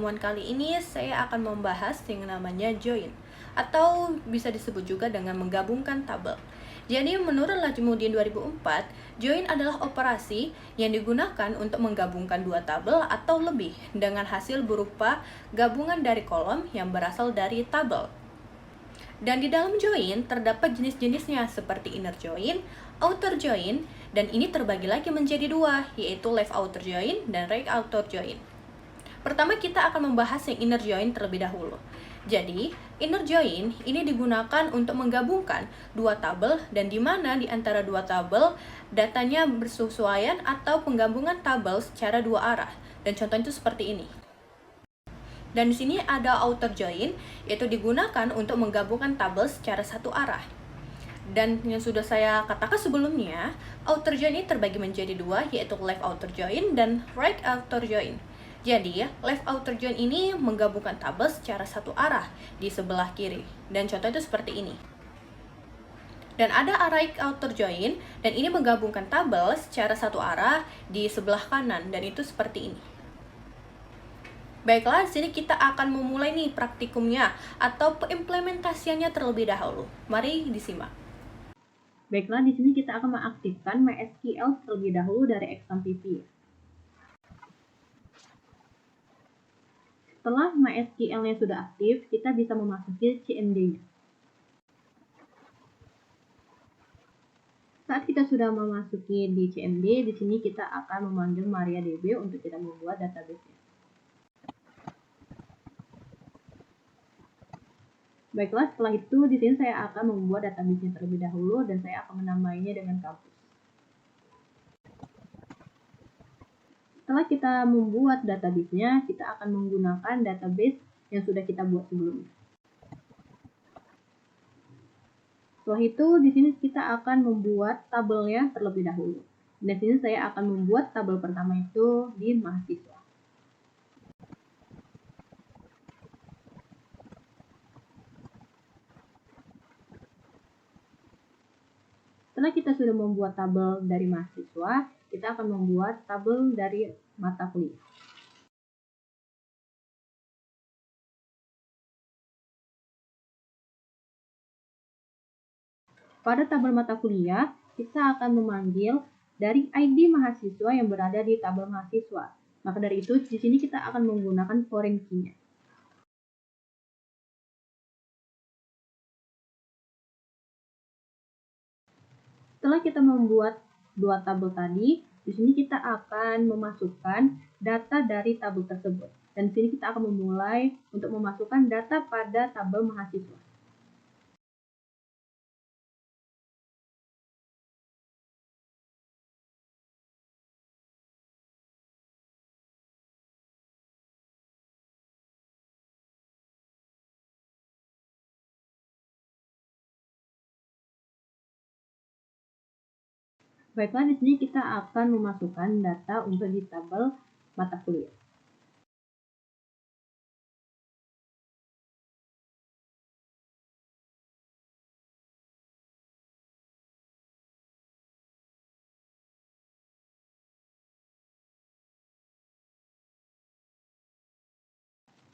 pertemuan kali ini saya akan membahas yang namanya join, atau bisa disebut juga dengan menggabungkan tabel. Jadi menurut Najmuddin 2004, join adalah operasi yang digunakan untuk menggabungkan dua tabel atau lebih dengan hasil berupa gabungan dari kolom yang berasal dari tabel. Dan di dalam join terdapat jenis-jenisnya seperti inner join, outer join, dan ini terbagi lagi menjadi dua, yaitu left outer join dan right outer join. Pertama kita akan membahas yang inner join terlebih dahulu. Jadi, inner join ini digunakan untuk menggabungkan dua tabel dan di mana di antara dua tabel datanya bersesuaian atau penggabungan tabel secara dua arah. Dan contohnya itu seperti ini. Dan di sini ada outer join, yaitu digunakan untuk menggabungkan tabel secara satu arah. Dan yang sudah saya katakan sebelumnya, outer join ini terbagi menjadi dua, yaitu left outer join dan right outer join. Jadi, left outer join ini menggabungkan tabel secara satu arah di sebelah kiri. Dan contoh itu seperti ini. Dan ada right outer join, dan ini menggabungkan tabel secara satu arah di sebelah kanan, dan itu seperti ini. Baiklah, di sini kita akan memulai nih praktikumnya atau pengimplementasiannya terlebih dahulu. Mari disimak. Baiklah, di sini kita akan mengaktifkan MySQL terlebih dahulu dari XAMPP. Setelah MySQL-nya sudah aktif, kita bisa memasuki CMD-nya. Saat kita sudah memasuki di CMD, di sini kita akan memanggil MariaDB untuk kita membuat database-nya. Baiklah, setelah itu di sini saya akan membuat database-nya terlebih dahulu dan saya akan menamainya dengan kampus. Setelah kita membuat database-nya, kita akan menggunakan database yang sudah kita buat sebelumnya. Setelah itu, di sini kita akan membuat tabelnya terlebih dahulu. Dan di sini saya akan membuat tabel pertama itu di mahasiswa. Setelah kita sudah membuat tabel dari mahasiswa, kita akan membuat tabel dari mata kuliah. Pada tabel mata kuliah, kita akan memanggil dari ID mahasiswa yang berada di tabel mahasiswa. Maka dari itu, di sini kita akan menggunakan foreign key-nya. Setelah kita membuat dua tabel tadi, di sini kita akan memasukkan data dari tabel tersebut. Dan di sini kita akan memulai untuk memasukkan data pada tabel mahasiswa. Baiklah, di sini kita akan memasukkan data untuk di tabel mata kuliah.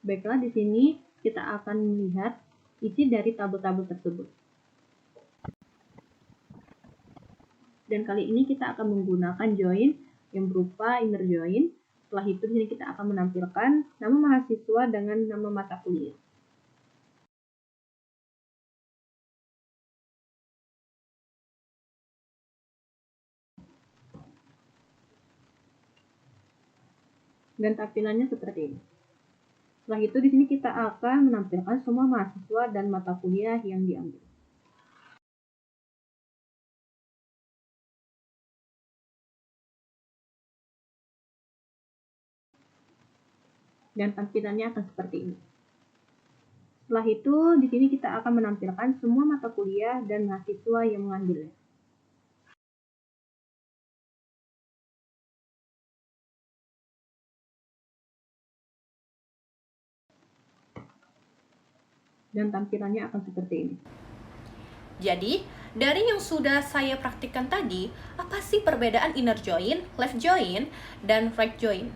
Baiklah, di sini kita akan melihat isi dari tabel-tabel tersebut. Dan kali ini kita akan menggunakan join yang berupa inner join. Setelah itu di sini kita akan menampilkan nama mahasiswa dengan nama mata kuliah. Dan tampilannya seperti ini. Setelah itu di sini kita akan menampilkan semua mahasiswa dan mata kuliah yang diambil. Dan tampilannya akan seperti ini. Setelah itu, di sini kita akan menampilkan semua mata kuliah dan mahasiswa yang mengambilnya. Dan tampilannya akan seperti ini. Jadi, dari yang sudah saya praktikkan tadi, apa sih perbedaan inner join, left join, dan right join?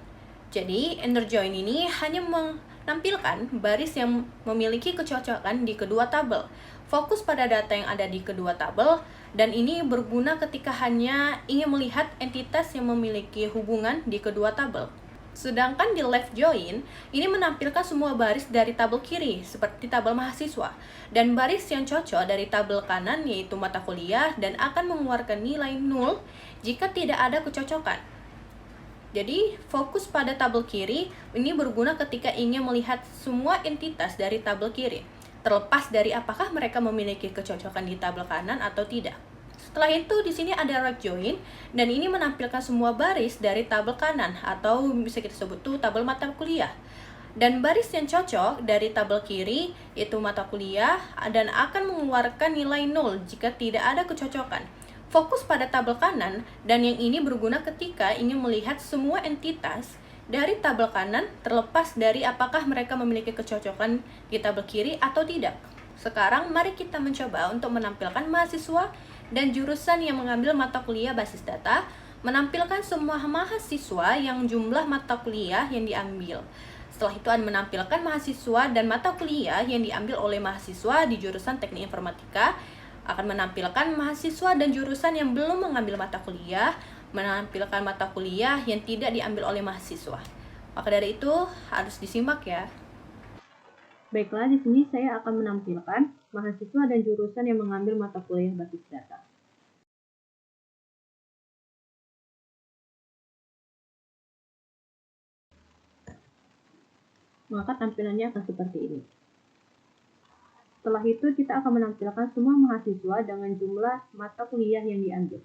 Jadi, inner join ini hanya menampilkan baris yang memiliki kecocokan di kedua tabel. Fokus pada data yang ada di kedua tabel, dan ini berguna ketika hanya ingin melihat entitas yang memiliki hubungan di kedua tabel. Sedangkan di left join, ini menampilkan semua baris dari tabel kiri, seperti tabel mahasiswa, dan baris yang cocok dari tabel kanan, yaitu mata kuliah, dan akan mengeluarkan nilai 0 jika tidak ada kecocokan. Jadi, fokus pada tabel kiri ini berguna ketika ingin melihat semua entitas dari tabel kiri, terlepas dari apakah mereka memiliki kecocokan di tabel kanan atau tidak. Setelah itu, di sini ada right join, dan ini menampilkan semua baris dari tabel kanan, atau bisa kita sebut tuh tabel mata kuliah. Dan baris yang cocok dari tabel kiri, yaitu mata kuliah, dan akan mengeluarkan nilai 0 jika tidak ada kecocokan. Fokus pada tabel kanan, dan yang ini berguna ketika ingin melihat semua entitas dari tabel kanan, terlepas dari apakah mereka memiliki kecocokan di tabel kiri atau tidak. Sekarang, mari kita mencoba untuk menampilkan mahasiswa dan jurusan yang mengambil mata kuliah basis data, menampilkan semua mahasiswa yang jumlah mata kuliah yang diambil. Setelah itu menampilkan mahasiswa dan mata kuliah yang diambil oleh mahasiswa di jurusan teknik informatika, akan menampilkan mahasiswa dan jurusan yang belum mengambil mata kuliah, menampilkan mata kuliah yang tidak diambil oleh mahasiswa. Maka dari itu harus disimak ya. Baiklah, di sini saya akan menampilkan mahasiswa dan jurusan yang mengambil mata kuliah basis data. Maka tampilannya akan seperti ini. Setelah itu kita akan menampilkan semua mahasiswa dengan jumlah mata kuliah yang diambil.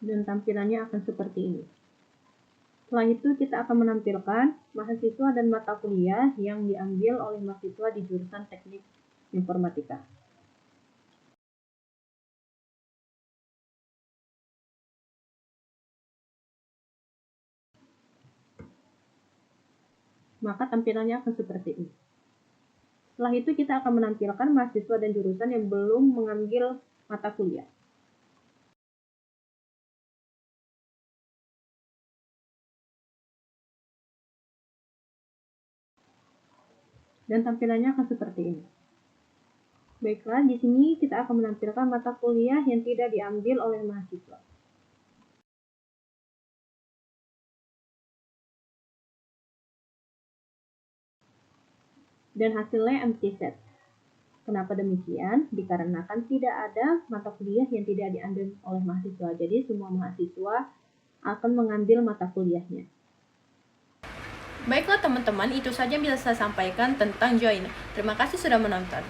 Dan tampilannya akan seperti ini. Setelah itu kita akan menampilkan mahasiswa dan mata kuliah yang diambil oleh mahasiswa di jurusan teknik informatika. Maka tampilannya akan seperti ini. Setelah itu kita akan menampilkan mahasiswa dan jurusan yang belum mengambil mata kuliah. Dan tampilannya akan seperti ini. Baiklah, di sini kita akan menampilkan mata kuliah yang tidak diambil oleh mahasiswa. Dan hasilnya empty set. Kenapa demikian? Dikarenakan tidak ada mata kuliah yang tidak diambil oleh mahasiswa. Jadi semua mahasiswa akan mengambil mata kuliahnya. Baiklah teman-teman, itu saja yang bisa saya sampaikan tentang join. Terima kasih sudah menonton.